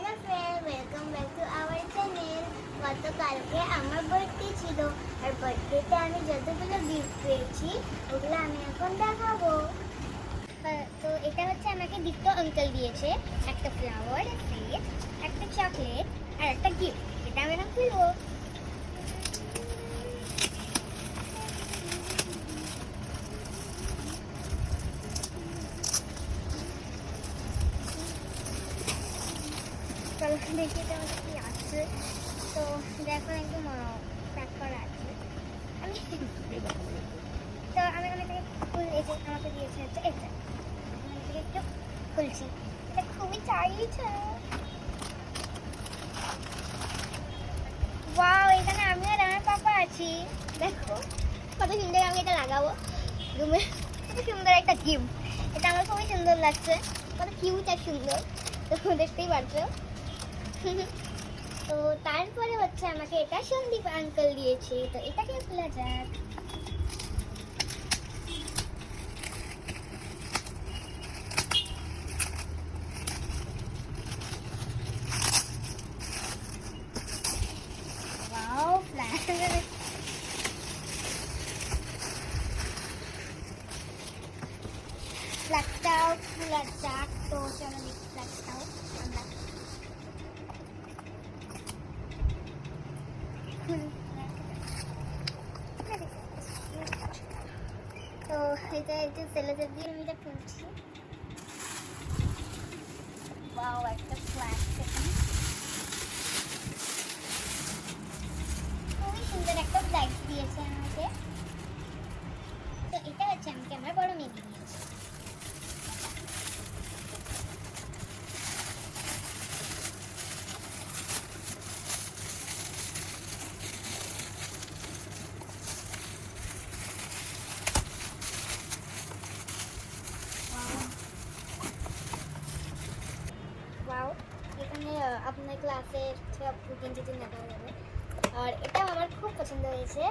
Hello friend, welcome back to our channel. গতকালকে আমার birthday ছিল, আর বার্থডেতে আমি যতগুলো গিফট পেয়েছি ওগুলো আমি এখন দেখাবো। তো এটা হচ্ছে আমাকে দীপ্ত আঙ্কেল দিয়েছে, একটা ফ্লাওয়ার সেট, একটা চকলেট আর একটা গিফট। এটা আমি এখন খুলবো। চলো দেখি এটা আমাকে কি আছে। তো দেখো একদম প্যাক করা আছে। আমি তো আমি থেকে আমাকে দিয়েছে হচ্ছে এটা। আমি থেকে একটু খুলছি। এটা খুবই চাইছে। ওয়াও, এখানে আমি আর আমার পাপা আছি। দেখো কত সুন্দর, আমি এটা লাগাবো রুমে। কত সুন্দর একটা গিফট, এটা আমার খুবই সুন্দর লাগছে। কত কিউট আর সুন্দর, তো দেখতেই পারছো। তো তারপরে হচ্ছে আমাকে এটা সন্দীপ আঙ্কেল দিয়েছে, তো এটাকে খোলা যাক। ওয়াও, ফ্ল্যাগটাও খোলা যাক। তো চলো দেখি ফ্ল্যাগটাও আমরা তো এটা একটু সেলোটেপ দিয়ে আমি এটা খুলছি। ওয়াও, একটা ফ্ল্যাগ সেখানে খুবই সুন্দর একটা ফ্ল্যাগ দিয়েছে আমাকে। তো এটা হচ্ছে আমাকে আমার বড় মেয়ে দিয়েছে। ওয়াও, এখানে আপনার ক্লাসের সব রুটিন টুটিন দেখা যাবে। আর এটাও আমার খুব পছন্দ হয়েছে।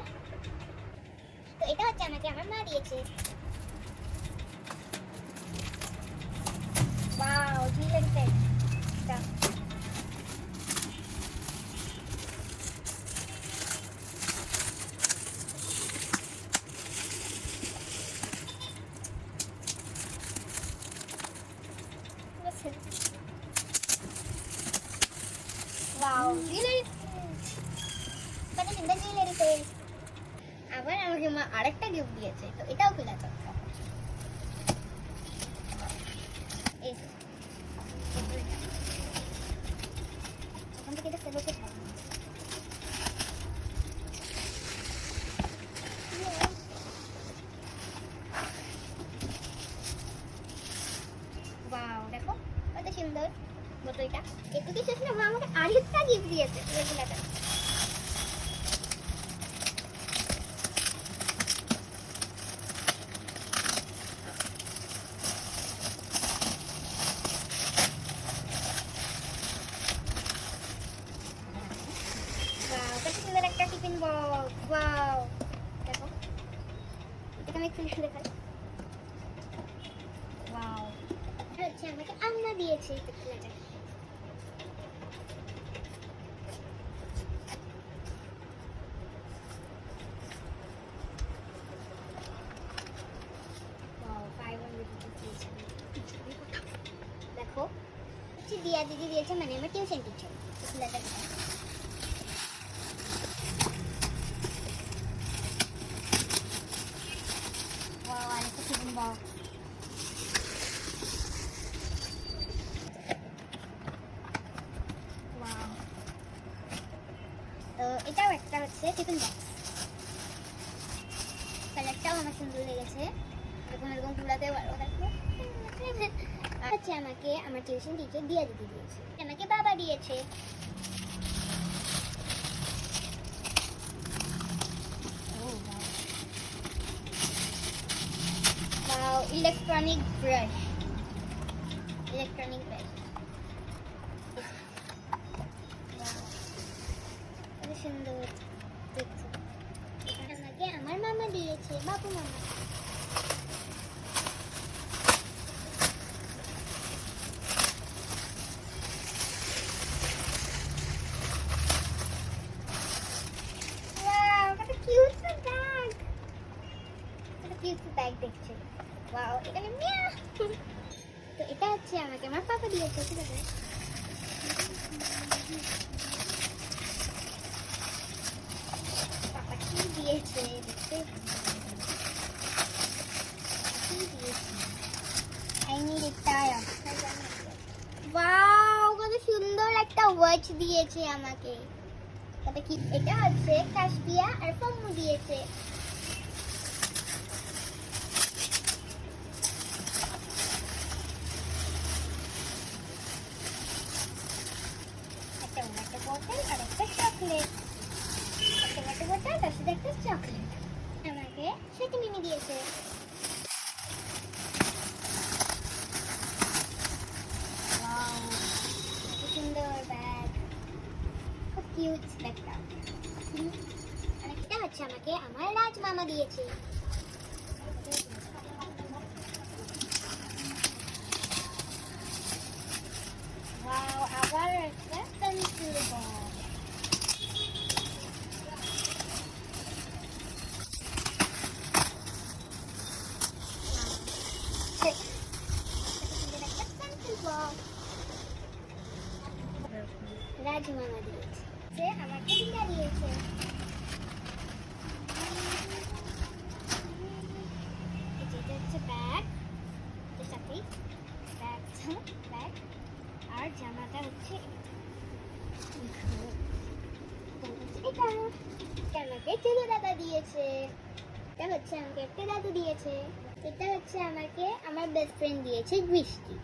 তো এটা হচ্ছে আমাকে আমার মা দিয়েছে। Wow, jewellery set. Wow, jewellery, কত সুন্দর জুয়েলারি সেট। আবার আমাকে মা আরেকটা গিফট দিয়েছে, তো এটাও খোলা যাক। এই এখন থেকে এটা সেলোতে থাকবে। ওয়াও, দেখো কত সুন্দর বোতলটা। এটুকু শেষ না, মা আমাকে আরেকটা গিফট দিয়েছে। এগুলাটা ওয়াও, কত সুন্দর একটা টিফিন বক্স। ওয়াও, দেখো এটা আমি খুলে দেখাই। ওয়াও, এটা হচ্ছে আমাকে আম্মা দিয়েছে। তো খোলা যাক। দেখো দিয়া দিদি দিয়েছে, মানে আমার টিউশন টিচার। আরেকটা টিফিন বক্স। তো এটাও একটা হচ্ছে টিফিন বক্স। কালারটাও আমার সুন্দর লেগেছে। এরকম এরকম পুরাতে পারবো। দেখো হচ্ছে আমাকে আমার টিউশন টিচার দিয়া দিদি দিয়েছে, আমাকে বাবা দিয়েছে। ইলেকট্রনিক ব্রাশ, ইলেকট্রনিক ব্রাশ সুন্দর দেখছো। আমাকে আমার মামা দিয়েছে, বাবু মামা। হচ্ছে আমাকে আমার পাপা দিয়েছে, ঠিক আছে? পাপা কি দিয়েছে দেখতে, কি দিয়েছে? I need a tie. Wow, কত সুন্দর একটা ওয়াচ দিয়েছে আমাকে। এটা কি? এটা হচ্ছে কাশপিয়া আর পম্মু দিয়েছে। একটা ওয়াটার বোতল আর একটা চকলেট। একটা ওয়াটার বোতল তার সাথে একটা চকলেট আমাকে সেটি মিমি দিয়েছে। ওয়াও, কত সুন্দর ব্যাগ, খুব কিউট ব্যাগটা। আর এটা হচ্ছে আমাকে আমার রাজ মামা দিয়েছে। ওয়াও, আবার একটা পেন্সিল বক্স। রাজ মামা দিয়েছে, সে আমাকে টিকা দিয়েছে। এটা হচ্ছে ব্যাগ, সাথে ব্যাগ আর জামাটা হচ্ছে এটা। আমাকে ছেলে দাদা দিয়েছে। এটা হচ্ছে আমাকে একটা দাদু দিয়েছে। এটা হচ্ছে আমাকে আমার বেস্ট ফ্রেন্ড দিয়েছে বৃষ্টি।